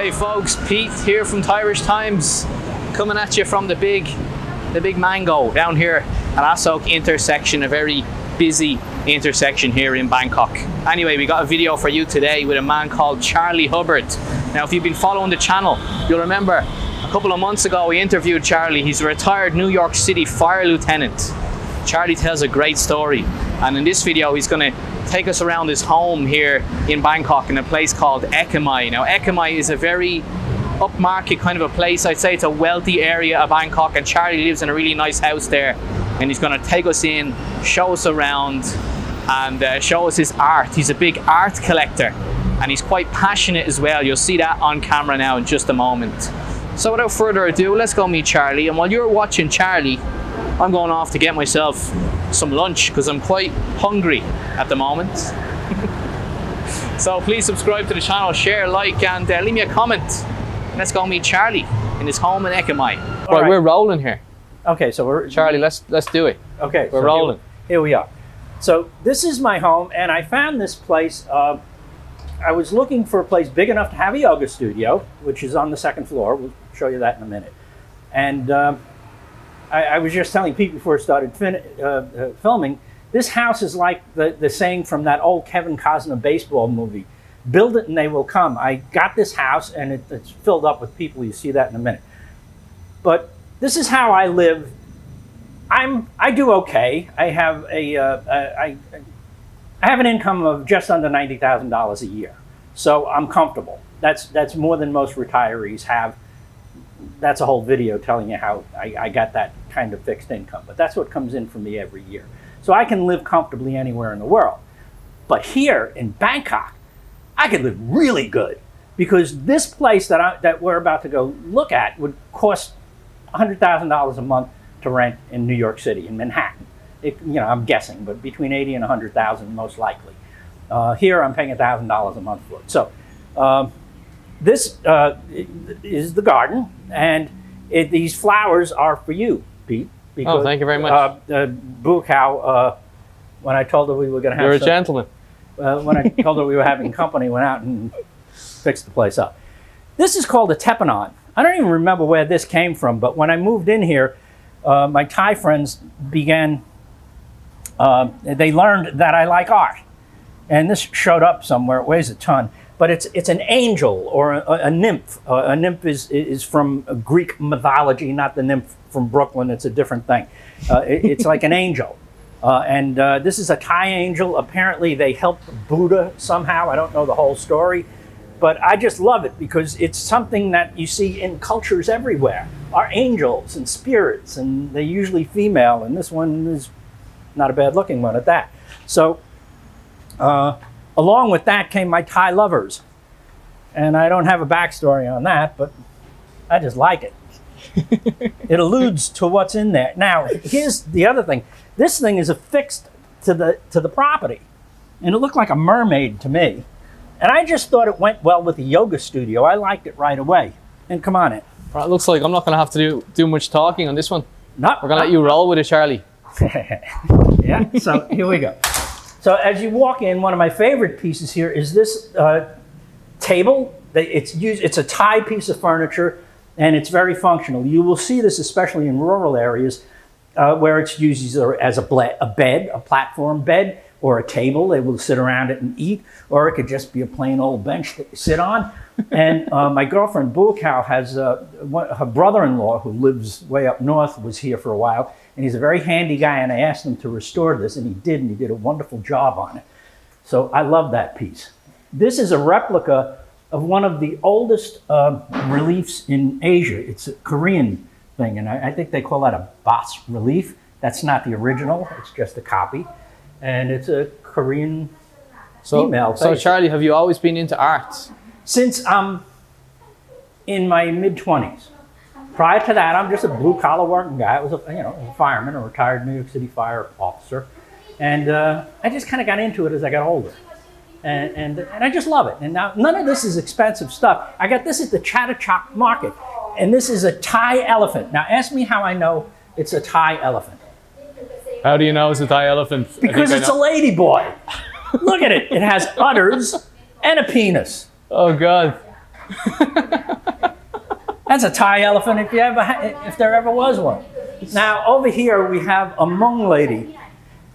G'day folks, Pete here from Thairish Times, coming at you from the big mango down here at Asok intersection, a very busy intersection here in Bangkok. Anyway, we got a video for you today with a man called Charlie Hubbard. Now, if you've been following the channel, you'll remember a couple of months ago we interviewed Charlie. He's a retired New York City fire lieutenant. Charlie tells a great story, and in this video he's going to take us around his home here in Bangkok in a place called Ekkamai. Now, Ekkamai is a very upmarket kind of a place. I'd say it's a wealthy area of Bangkok, and Charlie lives in a really nice house there, and he's going to take us in, show us around, and show us his art. He's a big art collector, and he's quite passionate as well. You'll see that on camera now in just a moment. So without further ado, let's go meet Charlie, and while you're watching Charlie, I'm going off to get myself some lunch because I'm quite hungry at the moment. So please subscribe to the channel, share, like, and leave me a comment. Let's go meet Charlie in his home in Ekkamai. Right, we're rolling here. Okay, so we're... Charlie, let's do it. Okay. We're rolling. Here we are. So this is my home, and I found this place. I was looking for a place big enough to have a yoga studio, which is on the second floor. We'll show you that in a minute. And I was just telling Pete before I started filming, this house is like the saying from that old Kevin Costner baseball movie, build it and they will come. I got this house and it's filled up with people. You see that in a minute. But this is how I live. I do okay. I have I have an income of just under $90,000 a year. So I'm comfortable. That's more than most retirees have. That's a whole video telling you how I got that kind of fixed income, but that's what comes in for me every year. So I can live comfortably anywhere in the world. But here in Bangkok, I could live really good because this place that we're about to go look at would cost $100,000 a month to rent in New York City, in Manhattan. I'm guessing, but between 80 and 100,000 most likely. Here I'm paying $1,000 a month for it. So. This is the garden, and these flowers are for you, Pete. Because, thank you very much. Bukau, when I told her we were going to have... You're a gentleman. When I told her we were having company, went out and fixed the place up. This is called a tepanon. I don't even remember where this came from, but when I moved in here, my Thai friends began... they learned that I like art. And this showed up somewhere. It weighs a ton. But it's an angel or a nymph. A nymph is from Greek mythology, not the nymph from Brooklyn. It's a different thing. It's like an angel. And this is a Thai angel. Apparently they helped Buddha somehow. I don't know the whole story. But I just love it because it's something that you see in cultures everywhere. Are angels and spirits, and they're usually female. And this one is not a bad looking one at that. So... along with that came my Thai lovers. And I don't have a backstory on that, but I just like it. It alludes to what's in there. Now, here's the other thing. This thing is affixed to the property. And it looked like a mermaid to me. And I just thought it went well with the yoga studio. I liked it right away. And come on in. Well, it looks like I'm not going to have to do much talking on this one. No. We're going to let you roll with it, Charlie. Yeah, so here we go. So as you walk in, one of my favorite pieces here is this table. It's a Thai piece of furniture, and it's very functional. You will see this especially in rural areas where it's used either as a bed, a platform bed, or a table. They will sit around it and eat, or it could just be a plain old bench that you sit on. And my girlfriend, Bukau, has her brother-in-law who lives way up north, was here for a while. And he's a very handy guy, and I asked him to restore this, and he did a wonderful job on it. So I love that piece. This is a replica of one of the oldest reliefs in Asia. It's a Korean thing, and I think they call that a bas relief. That's not the original, it's just a copy. And it's a Korean female face. So Charlie, have you always been into art? Since I'm in my mid-20s. Prior to that, I'm just a blue-collar working guy. I was a fireman, a retired New York City fire officer. And I just kind of got into it as I got older. And I just love it. And now, none of this is expensive stuff. I got this at the Chattachak market. And this is a Thai elephant. Now, ask me how I know it's a Thai elephant. How do you know it's a Thai elephant? Because it's a lady boy. Look at it. It has udders and a penis. Oh, God. That's a Thai elephant if there ever was one. Now over here we have a Hmong lady,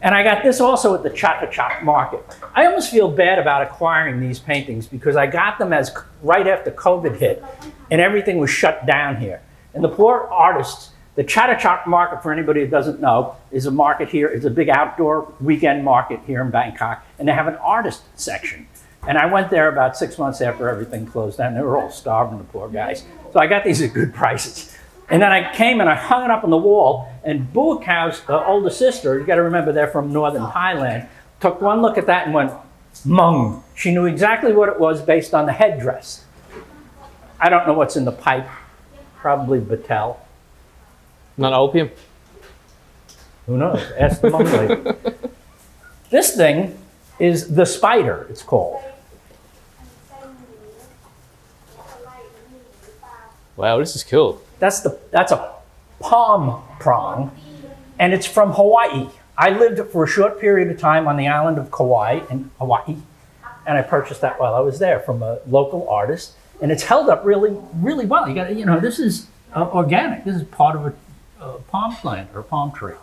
and I got this also at the Chatuchak market. I almost feel bad about acquiring these paintings because I got them as right after COVID hit, and everything was shut down here. And the poor artists, the Chatuchak market, for anybody who doesn't know, is a market here. It's a big outdoor weekend market here in Bangkok, and they have an artist section. And I went there about 6 months after everything closed down. They were all starving, the poor guys. So I got these at good prices. And then I came and I hung it up on the wall, and Buakau's older sister, you gotta remember they're from northern Thailand, took one look at that and went, Hmong. She knew exactly what it was based on the headdress. I don't know what's in the pipe, probably Batel. Not opium? Who knows, ask the Hmong lady. This thing is the spider, it's called. Wow, this is cool. That's a palm prong, and it's from Hawaii. I lived for a short period of time on the island of Kauai in Hawaii, and I purchased that while I was there from a local artist, and it's held up really, really well. You got, this is organic. This is part of a palm plant or a palm tree.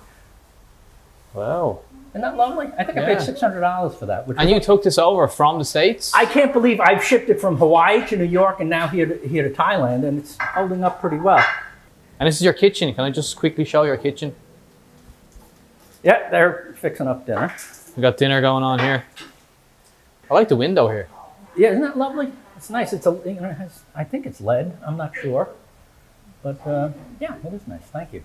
Wow. Isn't that lovely? I think I paid $600 for that. And you took this over from the States? I can't believe I've shipped it from Hawaii to New York and now here to Thailand, and it's holding up pretty well. And this is your kitchen. Can I just quickly show your kitchen? Yeah, they're fixing up dinner. We got dinner going on here. I like the window here. Yeah, isn't that lovely? It's nice. It's I think it's lead. I'm not sure, but yeah, it is nice. Thank you.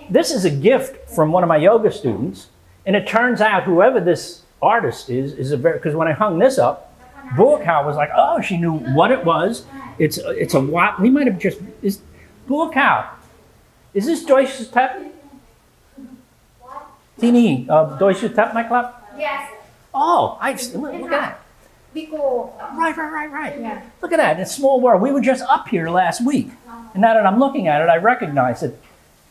This is a gift from one of my yoga students. And it turns out whoever this artist is a very, because when I hung this up, Buakau was like, oh, she knew what it was. It's a what? We might have just, is Buakau. Is this Deutsches Tap? Tini, Deutsches Tap nightclub? Yes. Oh, look at that. Decor. Right. Yeah. Look at that, it's a small world. We were just up here last week. And now that I'm looking at it, I recognize it.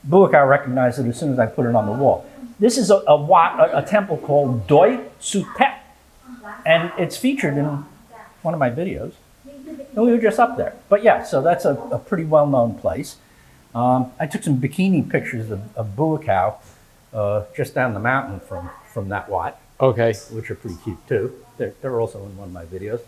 Buakau recognized it as soon as I put it on the wall. This is a temple called Doi Sutep, and it's featured in one of my videos. And we were just up there. But yeah, so that's a pretty well-known place. I took some bikini pictures of Buakau just down the mountain from that Wat. Okay. Which are pretty cute too. They're also in one of my videos.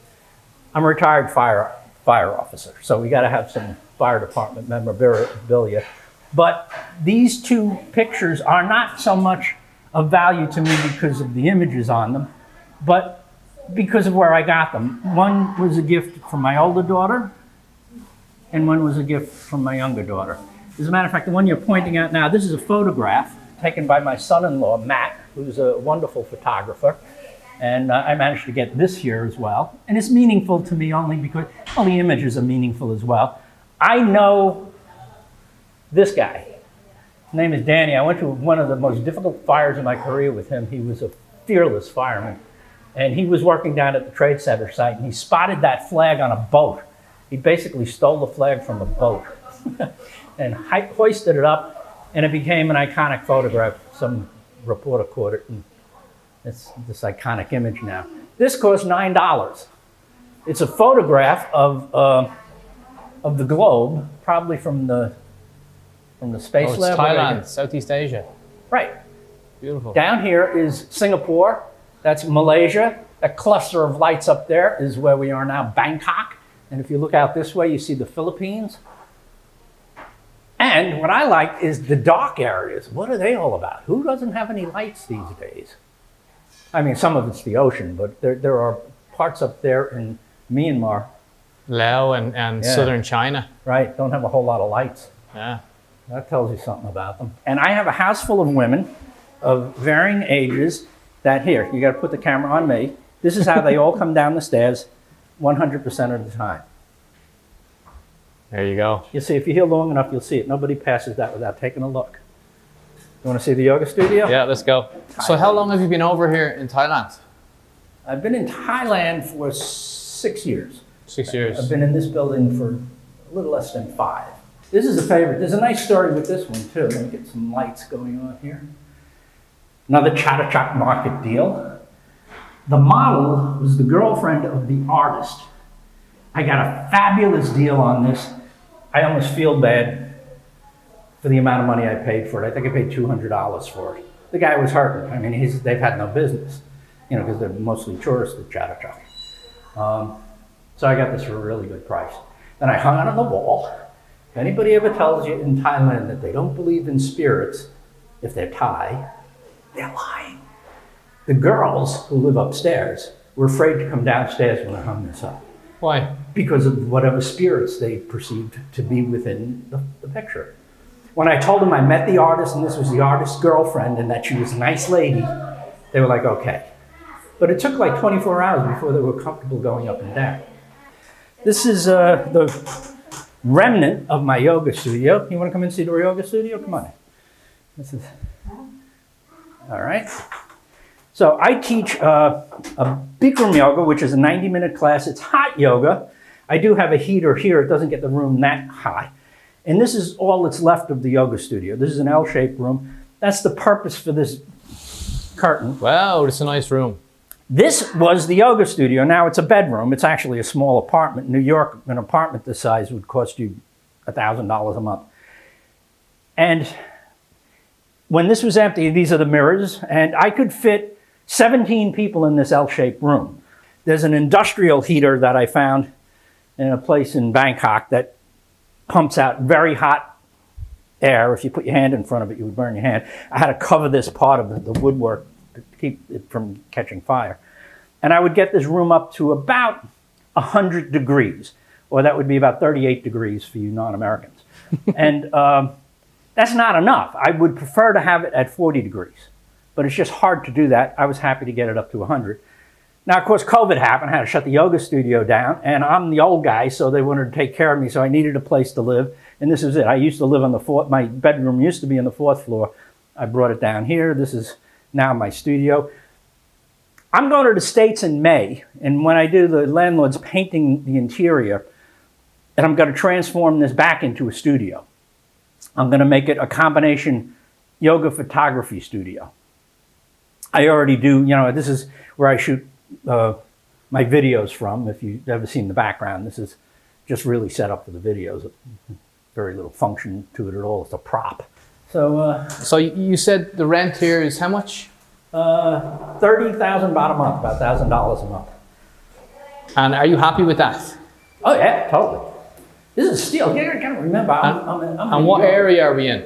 I'm a retired fire officer, so we got to have some fire department memorabilia. But these two pictures are not so much of value to me because of the images on them, but because of where I got them. One was a gift from my older daughter, and one was a gift from my younger daughter. As a matter of fact, the one you're pointing at now, this is a photograph taken by my son-in-law, Matt, who's a wonderful photographer. And I managed to get this here as well. And it's meaningful to me only because, well, the images are meaningful as well. I know this guy. His name is Danny. I went to one of the most difficult fires in my career with him. He was a fearless fireman. And he was working down at the Trade Center site, and he spotted that flag on a boat. He basically stole the flag from a boat and hoisted it up, and it became an iconic photograph. Some reporter caught it, and it's this iconic image now. This cost $9. It's a photograph of the globe, probably from the space lab. It's Thailand, Southeast Asia. Right. Beautiful. Down here is Singapore. That's Malaysia. That cluster of lights up there is where we are now, Bangkok. And if you look out this way, you see the Philippines. And what I like is the dark areas. What are they all about? Who doesn't have any lights these days? I mean, some of it's the ocean, but there are parts up there in Myanmar. Laos and southern China. Right, don't have a whole lot of lights. Yeah. That tells you something about them. And I have a house full of women of varying ages that, here, you got to put the camera on me. This is how they all come down the stairs 100% of the time. There you go. You'll see, if you're here long enough, you'll see it. Nobody passes that without taking a look. You want to see the yoga studio? Yeah, let's go. So how long have you been over here in Thailand? I've been in Thailand for 6 years. 6 years. I've been in this building for a little less than 5. This is a favorite. There's a nice story with this one too. Let me get some lights going on here. Another Chatuchak market deal. The model was the girlfriend of the artist. I got a fabulous deal on this. I almost feel bad for the amount of money I paid for it. I think I paid $200 for it. The guy was hurting. I mean, they've had no business, because they're mostly tourists at Chatterjee. So I got this for a really good price. Then I hung it on the wall. If anybody ever tells you in Thailand that they don't believe in spirits, if they're Thai, they're lying. The girls who live upstairs were afraid to come downstairs when I hung this up. Why? Because of whatever spirits they perceived to be within the picture. When I told them I met the artist and this was the artist's girlfriend and that she was a nice lady, they were like, okay. But it took like 24 hours before they were comfortable going up and down. This is the remnant of my yoga studio. You want to come and see the yoga studio? Come on. This is, all right. So I teach a Bikram yoga, which is a 90-minute class. It's hot yoga. I do have a heater here. It doesn't get the room that high. And this is all that's left of the yoga studio. This is an L-shaped room. That's the purpose for this curtain. Wow, it's a nice room. This was the yoga studio. Now it's a bedroom. It's actually a small apartment. In New York, an apartment this size would cost you $1,000 a month. And when this was empty, these are the mirrors, and I could fit 17 people in this L-shaped room. There's an industrial heater that I found in a place in Bangkok that pumps out very hot air. If you put your hand in front of it, you would burn your hand. I had to cover this part of the woodwork to keep it from catching fire. And I would get this room up to about 100 degrees, or that would be about 38 degrees for you non-Americans. And that's not enough. I would prefer to have it at 40 degrees. But it's just hard to do that. I was happy to get it up to 100. Now, of course, COVID happened. I had to shut the yoga studio down. And I'm the old guy, so they wanted to take care of me. So I needed a place to live. And this is it. I used to live on the fourth. My bedroom used to be on the 4th floor. I brought it down here. This is now my studio. I'm going to the States in May. And when I do, the landlord's painting the interior. And I'm going to transform this back into a studio. I'm going to make it a combination yoga photography studio. I already do, this is where I shoot my videos from. If you've ever seen the background, this is just really set up for the videos. Very little function to it at all. It's a prop. So you said the rent here is how much? $30,000 baht a month, about $1,000 a month. And are you happy with that? Oh yeah, totally. This is steel. You gotta remember, and what area are we in?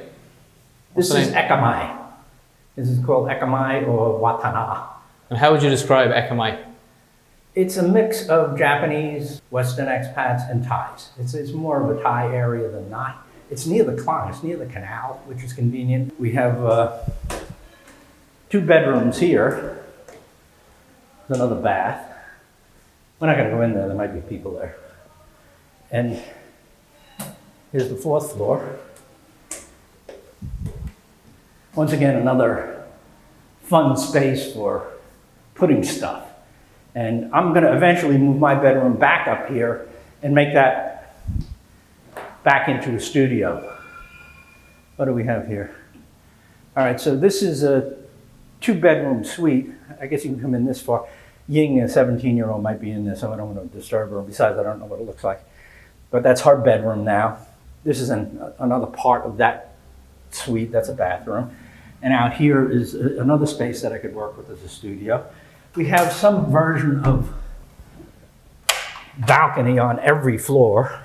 This is Ekkamai. This is called Ekkamai or Watana. And how would you describe Ekamai? It's a mix of Japanese, Western expats, and Thais. It's more of a Thai area than not. It's near the Klang, it's near the canal, which is convenient. We have 2 bedrooms here. There's another bath. We're not going to go in there, there might be people there. And here's the 4th floor. Once again, another fun space for putting stuff. And I'm going to eventually move my bedroom back up here and make that back into a studio. What do we have here? All right, so this is a 2-bedroom suite. I guess you can come in this far. Ying, a 17-year-old, might be in this, so I don't want to disturb her. Besides, I don't know what it looks like. But that's her bedroom now. This is another part of that suite. That's a bathroom. And out here is another space that I could work with as a studio. We have some version of balcony on every floor.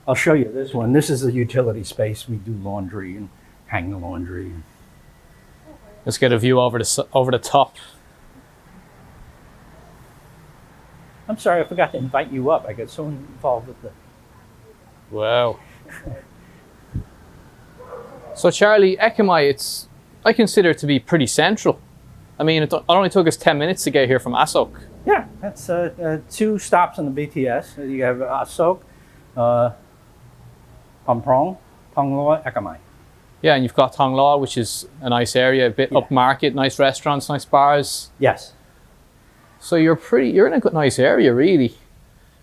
I'll show you this one. This is a utility space. We do laundry and hang the laundry. Let's get a view over the top. I'm sorry, I forgot to invite you up. I got so involved with the... Wow. So Charlie, Ekamai, I consider it to be pretty central. I mean, it only took us 10 minutes to get here from Asok. Yeah, that's 2 stops on the BTS. You have Asok, Pamprong, Thonglo, Ekkamai. Yeah, and you've got Thong Lo, which is a nice area, a bit upmarket, nice restaurants, nice bars. Yes. So you're in a good, nice area, really.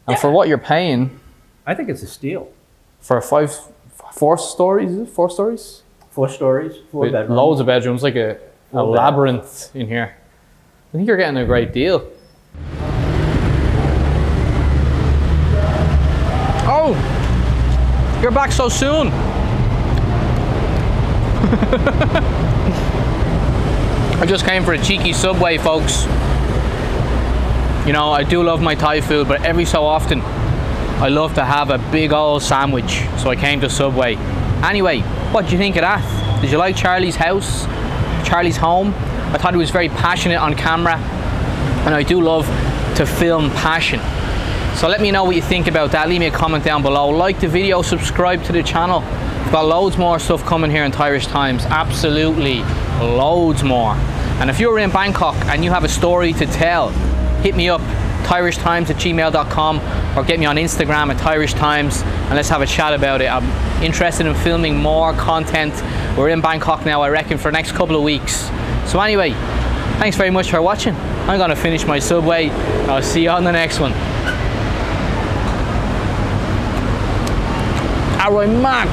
And for what you're paying... I think it's a steal. For 4 stories, is it? 4 stories? 4 stories, 4 with bedrooms. Loads of bedrooms, like a labyrinth in here. I think you're getting a great deal. You're back so soon. I just came for a cheeky Subway, folks. You know, I do love my Thai food, but every so often I love to have a big old sandwich, so I came to Subway. Anyway, what do you think of that? Did you like Charlie's house? Charlie's home? I thought he was very passionate on camera, and I do love to film passion. So let me know what you think about that. Leave me a comment down below. Like the video, subscribe to the channel. We've got loads more stuff coming here in Thairish Times. Absolutely loads more. And if you're in Bangkok and you have a story to tell, hit me up, thairishtimes@gmail.com, or get me on Instagram @thairishtimes, and let's have a chat about it. I'm interested in filming more content. We're in Bangkok now, I reckon, for the next couple of weeks. So anyway, thanks very much for watching. I'm gonna finish my Subway. I'll see you on the next one. Aroy Mark.